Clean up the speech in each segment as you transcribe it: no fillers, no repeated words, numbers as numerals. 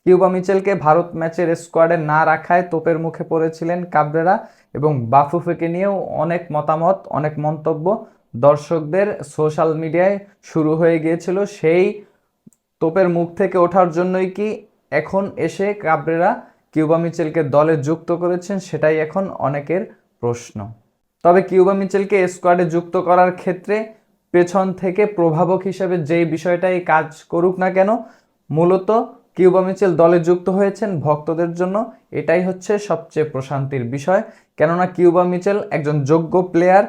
Cuba মিচেলকে Bharat ম্যাচের স্কোয়াডে না রাখায় তোপের মুখে পড়েছিলেন কাবরেরা এবং বাফুফেকে নিয়েও অনেক মতামত, অনেক মন্তব্য দর্শকদের সোশ্যাল মিডিয়ায় শুরু হয়ে গিয়েছিল। সেই তোপের মুখ থেকে ওঠার জন্যই কি এখন এসে কাবরেরা কিউবা মিচেলকে দলে যুক্ত করেছেন, সেটাই এখন অনেকের প্রশ্ন। তবে কিউবা মিচেলকে স্কোয়াডে যুক্ত করার ক্ষেত্রে পেছন থেকে প্রভাবক হিসেবে যেই বিষয়টাই কাজ করুক না কেন, মূলত কিউবা মিচেল দলে যুক্ত হয়েছেন ভক্তদের জন্য, এটাই হচ্ছে সবচেয়ে প্রশান্তির বিষয়। কেননা কিউবা মিচেল একজন যোগ্য প্লেয়ার।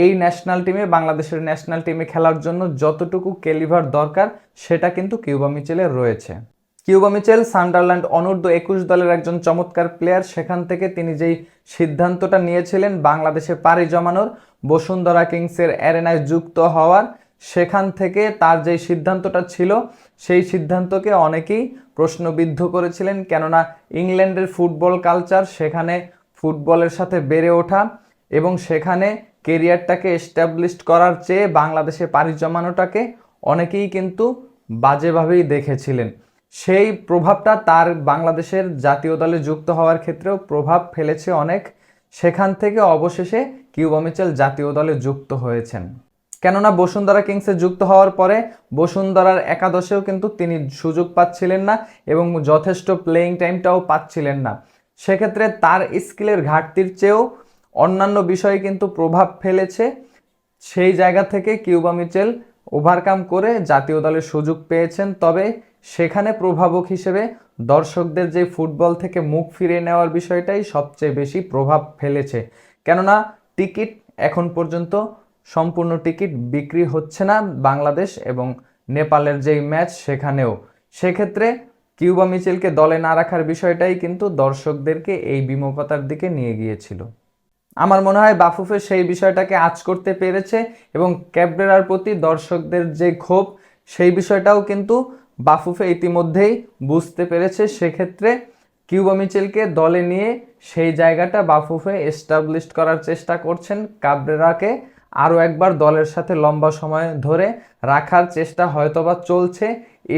এই ন্যাশনাল টিমে, বাংলাদেশের ন্যাশনাল টিমে খেলার জন্য যতটুকু ক্যালিভার দরকার সেটা কিন্তু কিউবা মিচেলের রয়েছে। কিউবা মিচেল সান্ডারল্যান্ড অনূর্ধ্ব-21 দলের একজন চমৎকার প্লেয়ার। সেখান থেকে তিনি যেই সিদ্ধান্তটা নিয়েছিলেন বাংলাদেশে পাড়ি জমানোর, বসুন্ধরা কিংসের অ্যারেনায় যুক্ত হওয়ার, সেখান থেকে তার যেই সিদ্ধান্তটা ছিল সেই সিদ্ধান্তকে অনেকেই প্রশ্নবিদ্ধ করেছিলেন। কেননা ইংল্যান্ডের ফুটবল কালচার, সেখানে ফুটবলের সাথে বেড়ে ওঠা এবং সেখানে কেরিয়ারটাকে এস্টাবলিশড করার চেয়ে বাংলাদেশে পাড়ি জমানোটাকে অনেকেই কিন্তু বাজেভাবেই দেখেছিলেন। সেই প্রভাবটা তার বাংলাদেশের জাতীয় দলে যুক্ত হওয়ার ক্ষেত্রেও প্রভাব ফেলেছে অনেক। সেখান থেকে অবশেষে কিউবা মিচেল জাতীয় দলে যুক্ত হয়েছেন। কেননা বসুন্ধরা কিংসে যুক্ত হওয়ার পরে বসুন্ধরার একাদশেও কিন্তু তিনি সুযোগ পাচ্ছিলেন না এবং যথেষ্ট প্লেয়িং টাইমটাও পাচ্ছিলেন না। সেক্ষেত্রে তার স্কিলের ঘাটতির চেয়েও অন্যান্য বিষয়ে কিন্তু প্রভাব ফেলেছে। সেই জায়গা থেকে কিউবা মিচেল ওভারকাম করে জাতীয় দলের সুযোগ পেয়েছেন। তবে সেখানে প্রভাবক হিসেবে দর্শকদের যে ফুটবল থেকে মুখ ফিরিয়ে নেওয়ার বিষয়টাই সবচেয়ে বেশি প্রভাব ফেলেছে। কেননা টিকিট এখন পর্যন্ত সম্পূর্ণ টিকিট বিক্রি হচ্ছে না বাংলাদেশ এবং নেপালের যেই ম্যাচ সেখানেও। সেক্ষেত্রে কিউবা মিচেলকে দলে না রাখার বিষয়টাই কিন্তু দর্শকদেরকে এই বিমুখতার দিকে নিয়ে গিয়েছিল। আমার মনে হয় বাফুফে সেই বিষয়টাকে আঁচ করতে পেরেছে এবং ক্যাবরেরার প্রতি দর্শকদের যে ক্ষোভ সেই বিষয়টাও কিন্তু বাফুফে ইতিমধ্যেই বুঝতে পেরেছে। সেক্ষেত্রে কিউবা মিচেলকে দলে নিয়ে সেই জায়গাটা বাফুফে এস্টাবলিশড করার চেষ্টা করছেন। ক্যাবরেরাকে আরও একবার দলের সাথে লম্বা সময় ধরে রাখার চেষ্টা হয়তোবা চলছে।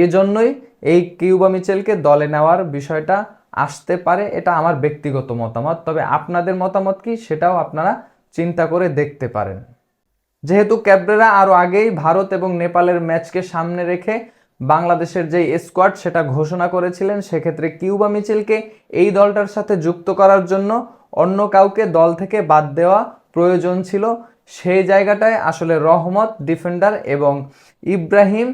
এজন্যই এই কিউবা মিচেলকে দলে নেওয়ার বিষয়টা আসতে পারে। এটা আমার ব্যক্তিগত মতামত। তবে আপনাদের মতামত কি সেটাও আপনারা চিন্তা করে দেখতে পারেন। যেহেতু ক্যাবরেরা আরও আগেই ভারত এবং নেপালের ম্যাচকে সামনে রেখে বাংলাদেশের যেই স্কোয়াড সেটা ঘোষণা করেছিলেন, সেক্ষেত্রে কিউবা মিচেলকে এই দলটার সাথে যুক্ত করার জন্য অন্য কাউকে দল থেকে বাদ দেওয়া প্রয়োজন ছিল। সেই জায়গাটায় আসলে রহমত ডিফেন্ডার এবং ইব্রাহিম,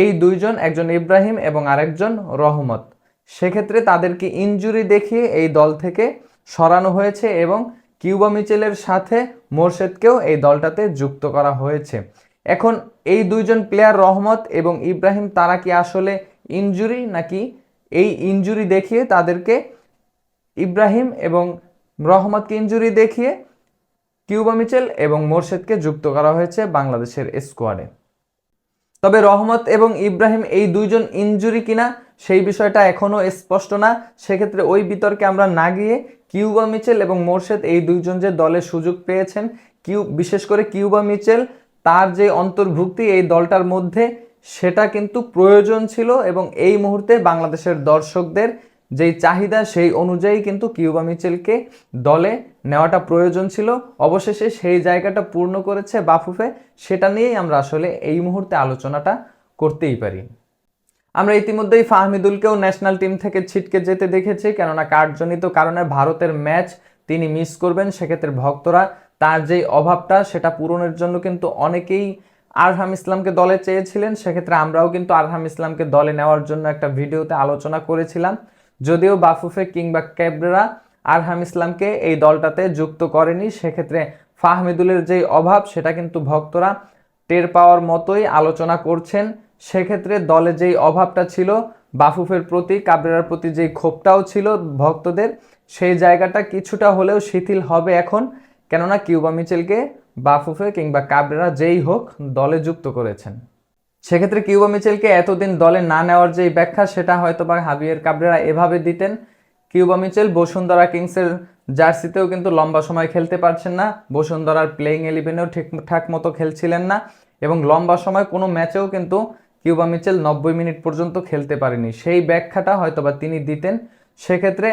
এই দুইজন, একজন ইব্রাহিম এবং আরেকজন রহমত, সেক্ষেত্রে তাদেরকে ইনজুরি দেখিয়ে এই দল থেকে সরানো হয়েছে এবং কিউবা মিচেলের সাথে মোরশেদকেও এই দলটাতে যুক্ত করা হয়েছে। এখন এই দুইজন প্লেয়ার রহমত এবং ইব্রাহিম, তারা কি আসলে ইনজুরি, নাকি এই ইনজুরি দেখিয়ে তাদেরকে, ইব্রাহিম এবং রহমতকে ইনজুরি দেখিয়ে কিউবা মিচেল এবং মোরশেদকে যুক্ত করা হয়েছে বাংলাদেশের স্কোয়াডে? তবে রহমত এবং ইব্রাহিম এই দুইজন ইনজুরি কিনা সেই বিষয়টা এখনও স্পষ্ট না। সেক্ষেত্রে ওই বিতর্কে আমরা না গিয়ে কিউবা মিচেল এবং মোরশেদ এই দুইজন যে দলের সুযোগ পেয়েছেন, বিশেষ করে কিউবা মিচেল, তার যে অন্তর্ভুক্তি এই দলটার মধ্যে সেটা কিন্তু প্রয়োজন ছিল এবং এই মুহূর্তে বাংলাদেশের দর্শকদের যেই চাহিদা সেই অনুযায়ী কিন্তু কিউবা মিচেলকে দলে নেওয়াটা প্রয়োজন ছিল। অবশেষে সেই জায়গাটা পূর্ণ করেছে বাফুফে। সেটা নিয়েই আমরা আসলে এই মুহূর্তে আলোচনাটা করতেই পারি। আমরা ইতিমধ্যেই ফাহমিদুলকেও ন্যাশনাল টিম থেকে ছিটকে যেতে দেখেছি। কেননা কার্ডজনিত কারণে ভারতের ম্যাচ তিনি মিস করবেন। সেক্ষেত্রে ভক্তরা তার যেই অভাবটা সেটা পূরণের জন্য কিন্তু অনেকেই আরহাম ইসলামকে দলে চেয়েছিলেন। সেক্ষেত্রে আমরাও কিন্তু আরহাম ইসলামকে দলে নেওয়ার জন্য একটা ভিডিওতে আলোচনা করেছিলাম। যদিও বাফুফে কিংবা ক্যাবরেরা আরহাম ইসলামকে এই দলটাতে যুক্ত করেনি, সেক্ষেত্রে ফাহমিদুলের যেই অভাব সেটা কিন্তু ভক্তরা টের পাওয়ার মতোই আলোচনা করছেন। সেক্ষেত্রে দলে যেই অভাবটা ছিল, বাফুফের প্রতি, কাবরেরার প্রতি যেই ক্ষোভটাও ছিল ভক্তদের, সেই জায়গাটা কিছুটা হলেও শিথিল হবে এখন। কেননা কিউবা মিচেলকে বাফুফে কিংবা কাবরেরা যেই হোক দলে যুক্ত করেছেন। সেক্ষেত্রে কিউবা মিচেলকে এতদিন দলে না নেওয়ার যেই ব্যাখ্যা সেটা হয়তো বা হাবিয়ের কাবরেরা এভাবে দিতেন: কিউবা মিচেল বসুন্ধরা কিংসের জার্সিতেও কিন্তু লম্বা সময় খেলতে পারছেন না, বসুন্ধরার প্লেইং 11-এও ঠিকঠাক মতো খেলছিলেন না এবং লম্বা সময় কোনো ম্যাচেও কিন্তু কিউবা মিচেল 90 মিনিট পর্যন্ত খেলতে পারেনি, সেই ব্যাখ্যাটা হয়তোবা তিনি দিতেন। সেক্ষেত্রে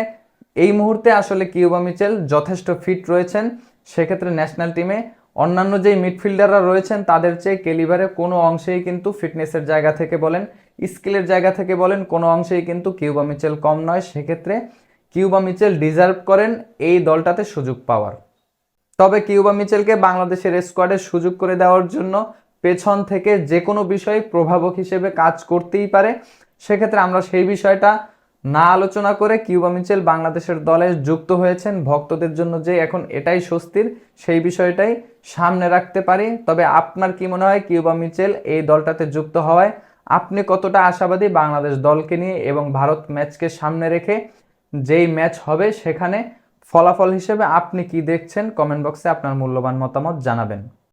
এই মুহূর্তে আসলে কিউবা মিচেল যথেষ্ট ফিট রয়েছেন। সেক্ষেত্রে ন্যাশনাল টিমে অন্যান্য যেই মিডফিল্ডাররা রয়েছেন তাদের চেয়ে ক্যালিবারে কোনো অংশেই কিন্তু ফিটনেসের জায়গা থেকে বলেন, স্কিলের জায়গা থেকে বলেন, কোনো অংশেই কিন্তু কিউবা মিচেল কম নয়। সেক্ষেত্রে কিউবা মিচেল ডিজার্ভ করেন এই দলটাতে সুযোগ পাওয়ার। তবে কিউবা মিচেলকে বাংলাদেশের স্কোয়াডে সুযোগ করে দেওয়ার জন্য পেছন থেকে যে কোনো বিষয়ে প্রভাবক হিসেবে কাজ করতেই পারে। সেক্ষেত্রে আমরা সেই বিষয়টা না আলোচনা করে কিউবা মিচেল বাংলাদেশের দলে যুক্ত হয়েছেন, ভক্তদের জন্য যে এখন এটাই স্বস্তির, সেই বিষয়টাই সামনে রাখতে পারি। তবে আপনার কি মনে হয় কিউবা মিচেল এই দলটাতে যুক্ত হওয়ায় আপনি কতটা আশাবাদী বাংলাদেশ দলকে নিয়ে, এবং ভারত ম্যাচকে সামনে রেখে যেই ম্যাচ হবে সেখানে ফলাফল হিসেবে আপনি কি দেখছেন? কমেন্ট বক্সে আপনার মূল্যবান মতামত জানাবেন।